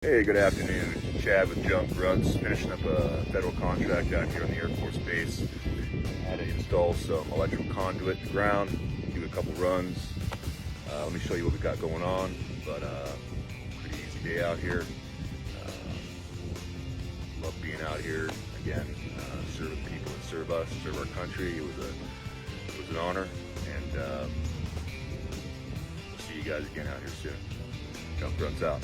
Hey, good afternoon. It's Chad with Junk Grunts, finishing up a federal contract out here on the Air Force Base. Had to install some electrical conduit in the ground, do a couple runs. Let me show you what we got going on, but pretty easy day out here. Love being out here again, serving people that serve us, serve our country. It was an honor, and we'll see you guys again out here soon. Junk Grunts out.